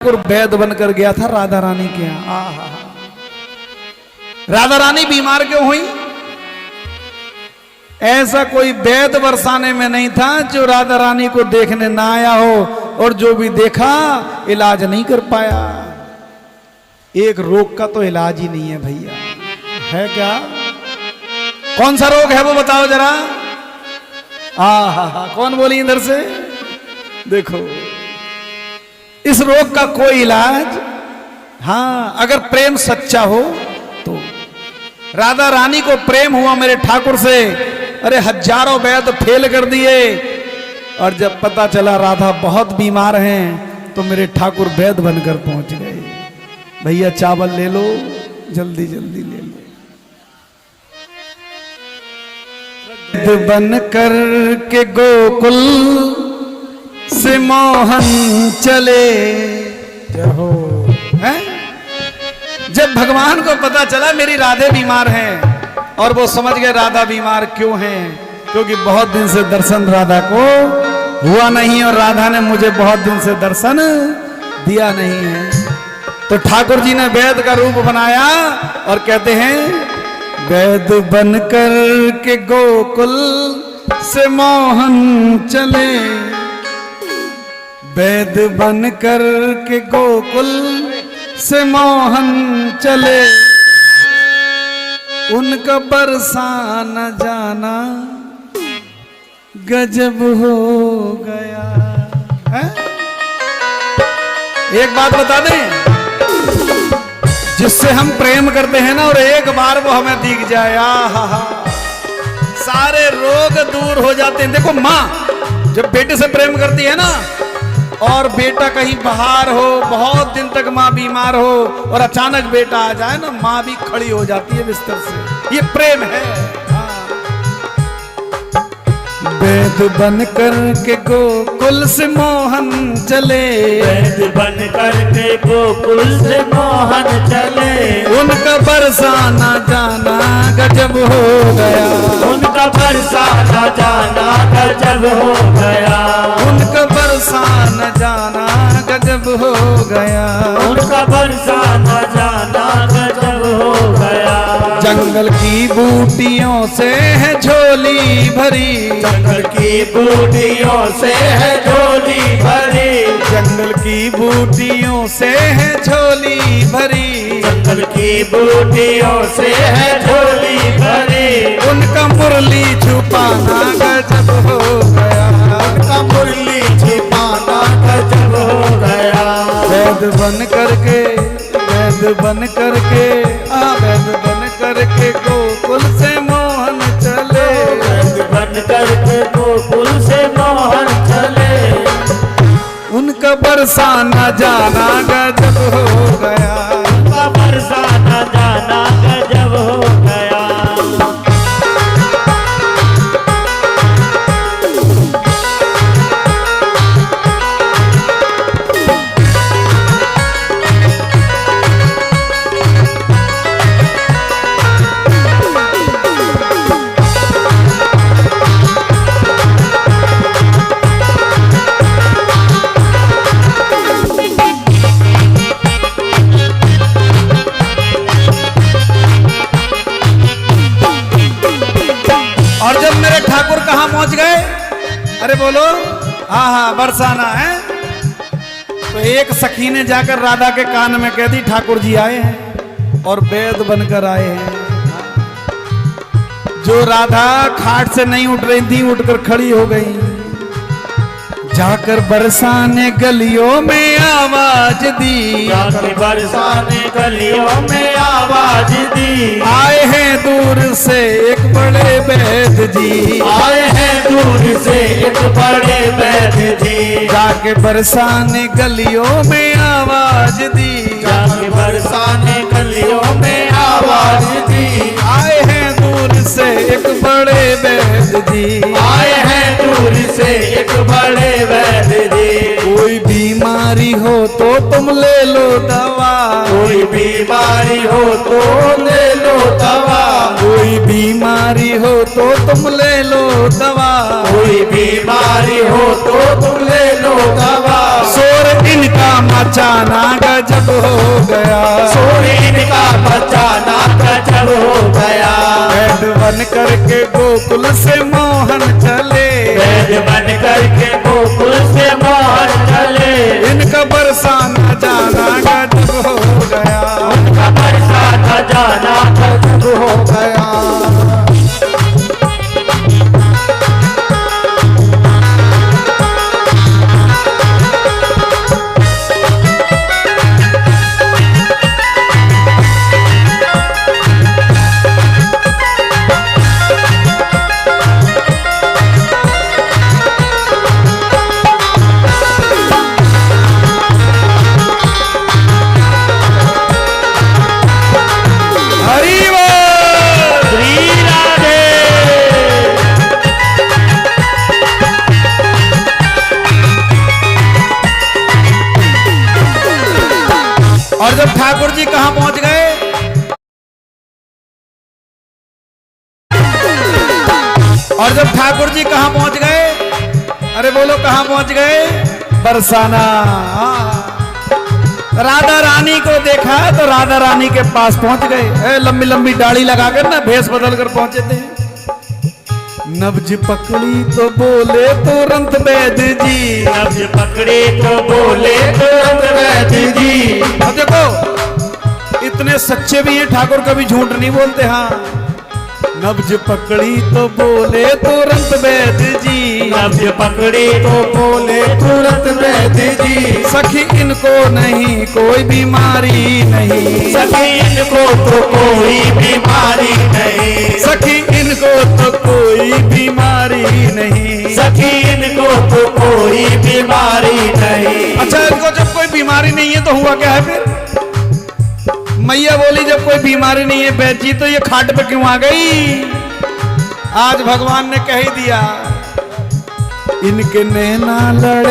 वैद बनकर गया था राधा रानी के यहाँ। राधा रानी बीमार क्यों हुई? ऐसा कोई वैद बरसाने में नहीं था जो राधा रानी को देखने ना आया हो, और जो भी देखा इलाज नहीं कर पाया। एक रोग का तो इलाज ही नहीं है भैया, है क्या? कौन सा रोग है वो बताओ जरा। कौन बोली इधर से? देखो, इस रोग का कोई इलाज, हाँ, अगर प्रेम सच्चा हो तो। राधा रानी को प्रेम हुआ मेरे ठाकुर से, अरे हजारों वैद फेल कर दिए, और जब पता चला राधा बहुत बीमार हैं तो मेरे ठाकुर वैद बनकर पहुंच गए। भैया चावल ले लो, जल्दी जल्दी ले लो। वैद बनकर के गोकुल से मोहन चले हो, हैं? जब भगवान को पता चला मेरी राधे बीमार हैं, और वो समझ गए राधा बीमार क्यों हैं, क्योंकि बहुत दिन से दर्शन राधा को हुआ नहीं, और राधा ने मुझे बहुत दिन से दर्शन दिया नहीं है। तो ठाकुर जी ने वैद का रूप बनाया और कहते हैं, वैद बनकर के गोकुल से मोहन चले, वैद बनकर के गोकुल से मोहन चले, उनका बरसाना जाना गजब हो गया है? एक बात बता दें, जिससे हम प्रेम करते हैं ना, और एक बार वो हमें दिख जाए, सारे रोग दूर हो जाते हैं। देखो, माँ जब बेटे से प्रेम करती है ना, और बेटा कहीं बाहर हो, बहुत दिन तक माँ बीमार हो, और अचानक बेटा आ जाए ना, माँ भी खड़ी हो जाती है बिस्तर से। ये प्रेम है। वैद बनकर के गोकुल से मोहन चले, वैद बनकर के गोकुल से मोहन चले, उनका बरसाना जाना गजब हो गया, उनका बरसाना जाना गजब हो गया, उनका बरसाना जाना गजब हो गया, उनका बरसाना जाना गजब हो गया। जंगल की बूटियों से है झोली भरी, जंगल की बूटियों से है झोली भरी, जंगल की बूटियों से है झोली भरी, जंगल की बूटियों से है झोली भरी, उनका मुरली छुपाना गजब हो गया, उनका मुरली छिपाना गजब हो गया। वैद बन करके, वैद बन करके, वैद बन करके गोकुल से मोहन चले, वैद बन करके गोकुल से मोहन चले, उनका बरसाना जाना गजब हो गया, उनका बरसाना जाना गजब हो गया। पहुंच गए, अरे बोलो, हाँ बरसाना है। तो एक सखी ने जाकर राधा के कान में कह दी, ठाकुर जी आए हैं और वैद बनकर आए हैं। जो राधा खाट से नहीं उठ रही थी, उठकर खड़ी हो गई, जाकर बरसाने गलियों में आवाज दी, जाकर बरसाने गलियों में आवाज दी, आए हैं दूर से एक बड़े वैद जी, आए हैं दूर से एक बड़े वैद जी, जाके बरसाने गलियों में आवाज दी, जाके बरसाने गलियों में आवाज दी, आए हैं दूर से एक बड़े वैद्य जी, आए हैं दूर से एक बड़े वैद्य जी। कोई बीमारी हो तो तुम ले लो दवा, कोई बीमारी हो तो ले लो दवा, कोई बीमारी हो तो तुम ले लो दवा, कोई बीमारी हो तो तुम ले लो दवा। शोर इनका मचाना गजब हो गया, सोरीन का बचाना गजब हो गया। वैद बन करके गोकुल से मोहन चले, वैद्य बन करके गोकुल से मोहन चले। इनका बरसाना जाना गजब हो गया, उनका बरसाना जाना गजब हो गया। हरि बोल। श्री राधे। और जब ठाकुर जी कहां पहुंच गए, और जब ठाकुर जी कहां पहुंच गए, अरे बोलो कहां पहुंच गए, बरसाना। राधा रानी को देखा तो राधा रानी के पास पहुंच गए, लंबी लंबी दाढ़ी लगाकर ना भेष बदल कर पहुंचे थे। नब्ज पकड़ी तो बोले तुरंत वैद्य जी, नब्ज पकड़े तो बोले तुरंत वैद्य जी। अब देखो इतने सच्चे भी हैं ठाकुर, कभी झूठ नहीं बोलते। हाँ, नब्ज पकड़ी तो बोले तुरंत वैद्य जी, नब्ज पकड़े तो बोले तुरंत वैद्य जी। सखी इनको नहीं कोई बीमारी नहीं, सखी इनको तो कोई बीमारी नहीं, सखी इनको तो कोई बीमारी नहीं, सखी इनको तो कोई बीमारी नहीं। अच्छा इनको जब कोई बीमारी नहीं है तो हुआ क्या है फिर? मैया बोली जब कोई बीमारी नहीं है वैद्य जी तो ये खाट पे क्यों आ गई? आज भगवान ने कह ही दिया, इनके नैना लड़े